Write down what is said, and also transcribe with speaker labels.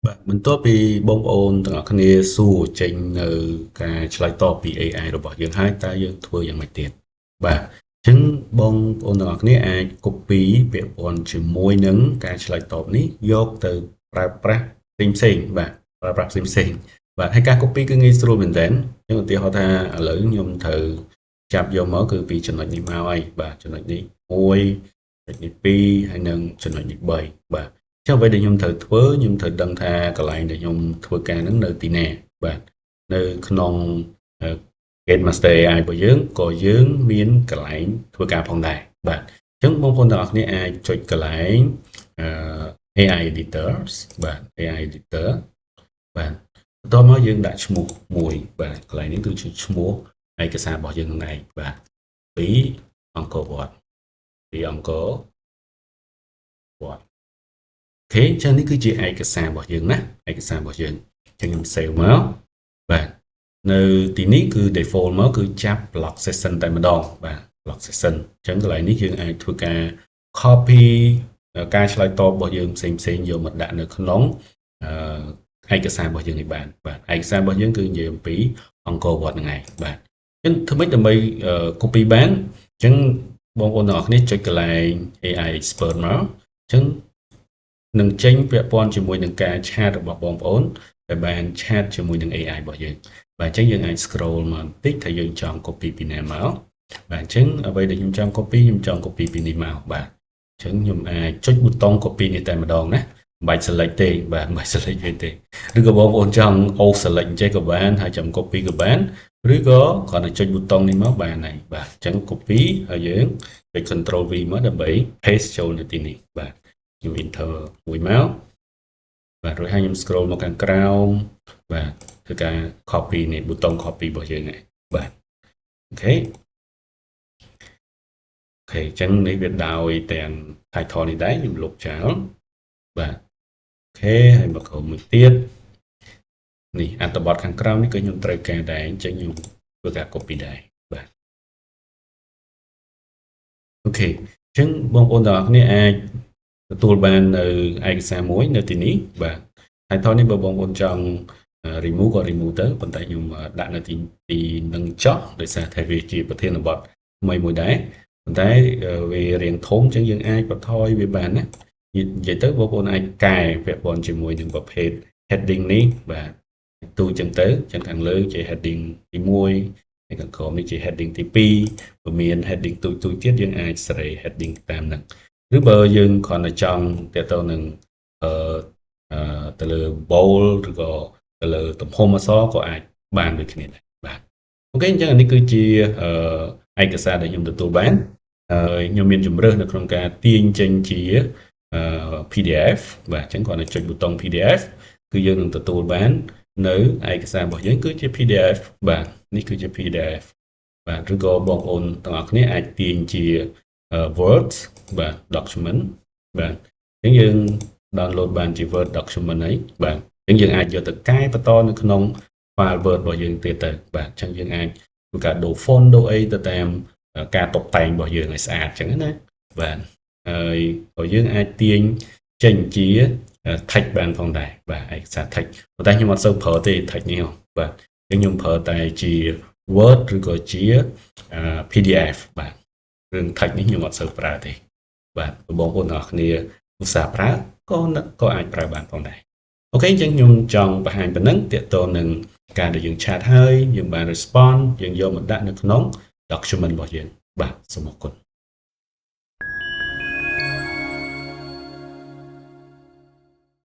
Speaker 1: បាទបន្ទាប់ពីបងប្អូនទាំងអស់គ្នាសួរចេញនៅការឆ្លើយតបពី AI របស់យើងហើយតើយើងធ្វើយ៉ាងម៉េចទៀតបាទអញ្ចឹងបងប្អូនទាំងអស់គ្នាអាច copy ពាក្យព័ន្ធជាមួយនឹងការឆ្លើយតបនេះយកទៅប្រើប្រាស់ផ្សេងៗបាទប្រើប្រាស់ផ្សេងៗបាទហើយការ copy គឺងាយស្រួលមែនទែនអញ្ចឹងឧទាហរណ៍ថាឥឡូវខ្ញុំត្រូវចាប់យកមកគឺពីចំណុចនេះមកហើយបាទចំណុចនេះ1ចំណុចនេះ2ហើយនិងចំណុចនេះ3បាទចុះអ្វីដែលខ្ញុំត្រូវធ្វើខ្ញុំត្រូវដឹងថាកន្លែងដែលខ្ញុំធ្វើការហ្នឹងនៅទីណាបាទនៅក្នុង Game Master AI របស់យើងក៏យើងមានកន្លែងធ្វើការផងដែរបាទអញ្ចឹងបងប្អូនទាំងអស់គ្នាអាចចុចកន្លែងAI Editors បាទ AI Editor បាទបន្ទាប់មកយើងដាក់ឈ្មោះមួយបាទកន្លែងនេះគឺជាឈ្មោះឯកសាររបស់យើងហ្នឹងឯងបាទពីអង្គរវត្តពីអង្គរវត្តអូខេអញ្ចឹងនេះគឺជាឯកសាររបស់យើងណាឯកសាររបស់យើងអញ្ចឹងខ្ញុំ save មកបាទនៅទីនេះគឺ default មកគឺចាប់ block session តែម្ដងបាទ block session អញ្ចឹងកន្លែងនេះយើងអាចធ្វើការ copy ការឆ្លើយតបរបស់យើងផ្សេងៗយកមកដាក់នៅក្នុងឯកសាររបស់យើងនេះបានបាទឯកសាររបស់យើងគឺនិយាយអំពីអង្គរវត្តហ្នឹងឯងបាទអញ្ចឹងធ្វើម៉េចដើម្បី copy បានអញ្ចឹងបងប្អូនទាំងអស់គ្នាចុចកន្លែង AI expert មកអញ្ចឹងនឹងចេញពាក់ព័ន្ធជាមួយនឹងការឆាតរបស់បងប្អូនដែលបានឆាតជាមួយនឹង AI របស់យើងបាទអញ្ចឹងយើងអាច scroll មកបន្តិចថាយើងចង់ copy ពីណាមកបាទអញ្ចឹងអ្វីដែលខ្ញុំចង់ copy ខ្ញុំចង់ copy ពីនេះមកបាទអញ្ចឹងខ្ញុំអាចចុចប៊ូតុង copy នេះតែម្ដងណាមិនបាច់ select ទេបាទមិនបាច់ select ទេឬក៏បងប្អូនចង់ alt select អញ្ចឹងក៏បានហើយចង់ copy ក៏បានឬក៏គ្រាន់តែចុចប៊ូតុងនេះមកបានហើយបាទអញ្ចឹង copy ហើយយើងចុច Control V មកដើម្បី paste ចូលនៅទីនេះបាទខ្ញុំ enter មួយមកបាទរួចហើយខ្ញុំ scroll មកខាងក្រោមបាទធ្វើការ copy នេះប៊ូតុង copy របស់យើងហើយបាទអូខេអញ្ចឹងនេះវាដោយទាំង title នេះដែរខ្ញុំលុបចោលបាទអូខេហើយមកក្រុមមួយទៀតនេះអត្ថបទខាងក្រោមនេះគឺខ្ញុំត្រូវការដែរអញ្ចឹងខ្ញុំធ្វើការ copy ដែរបាទអូខេអញ្ចឹងបងប្អូនទាំងអស់គ្នាអាចទទួលបាននៅឯកសារមួយនៅទីនេះបាទ title នេះបើបងប្អូនចង់ remove ក៏ remove ទៅប៉ុន្តែខ្ញុំដាក់នៅទីនឹងចោះដោយសារតែវាជាប្រធានបទថ្មីមួយដែរប៉ុន្តែវារៀងធំអញ្ចឹងយើងអាចបន្ថយវាបានណានិយាយទៅបងប្អូនអាចកែពាក់ព័ន្ធជាមួយនឹងប្រភេទ heading នេះបាទទូអញ្ចឹងទៅអញ្ចឹងខាងលើជា heading ទី1ហើយខាងក្រោមនេះជា heading ទី2បើមាន heading ទូទៀតយើងអាចសេរី heading តាមហ្នឹងឬបើយើងគ្រាន់តែចង់ទាក់ទងនឹងទៅលើ bold ឬក៏ទៅលើទំហំអក្សរក៏អាចបានដូចគ្នាដែរបាទអូខេអញ្ចឹងនេះគឺជាឯកសារដែលខ្ញុំទទួលបានខ្ញុំមានជំរើសនៅក្នុងការទាញចេញជា PDF បាទអញ្ចឹងគ្រាន់តែចុចប៊ូតុង PDF គឺយើងនឹងទទួលបាននៅឯកសាររបស់យើងគឺជា PDF បាទនេះគឺជា PDF បាទឬក៏បងប្អូនទាំងអស់គ្នាអាចទាញជា Word បាទ document បាទអញ្ចឹងយើង download បានជា Word document ហើយបាទអញ្ចឹងយើងអាចយកទៅកែបន្តនៅក្នុង file Word របស់យើងទៀតទៅបាទអញ្ចឹងយើងអាចធ្វើការដូរ font ដូរអីទៅតាមការតុបតែងរបស់យើងឲ្យស្អាតអញ្ចឹងណាបាទហើយក៏យើងអាចទាញចេញជា text បានផងដែរបាទឯកសារ text ប៉ុន្តែខ្ញុំអត់សូវប្រើទេ text នេះបាទអញ្ចឹងខ្ញុំប្រើតែជា Word ឬក៏ជា PDF បាទរឿង text នេះខ្ញុំអត់សូវប្រើទេបាទបងប្អូនទាំងអស់គ្នាឧស្សាហ៍ប្រើក៏អាចប្រើបានផងដែរអូខេអញ្ចឹងខ្ញុំចង់បង្ហាញប៉ុណ្ណឹងទាក់ទងនឹងការដែលយើងឆាតហើយយើងបាន response យើងយកមកដាក់នៅក្នុង document របស់យើងបាទសូមអរគុណ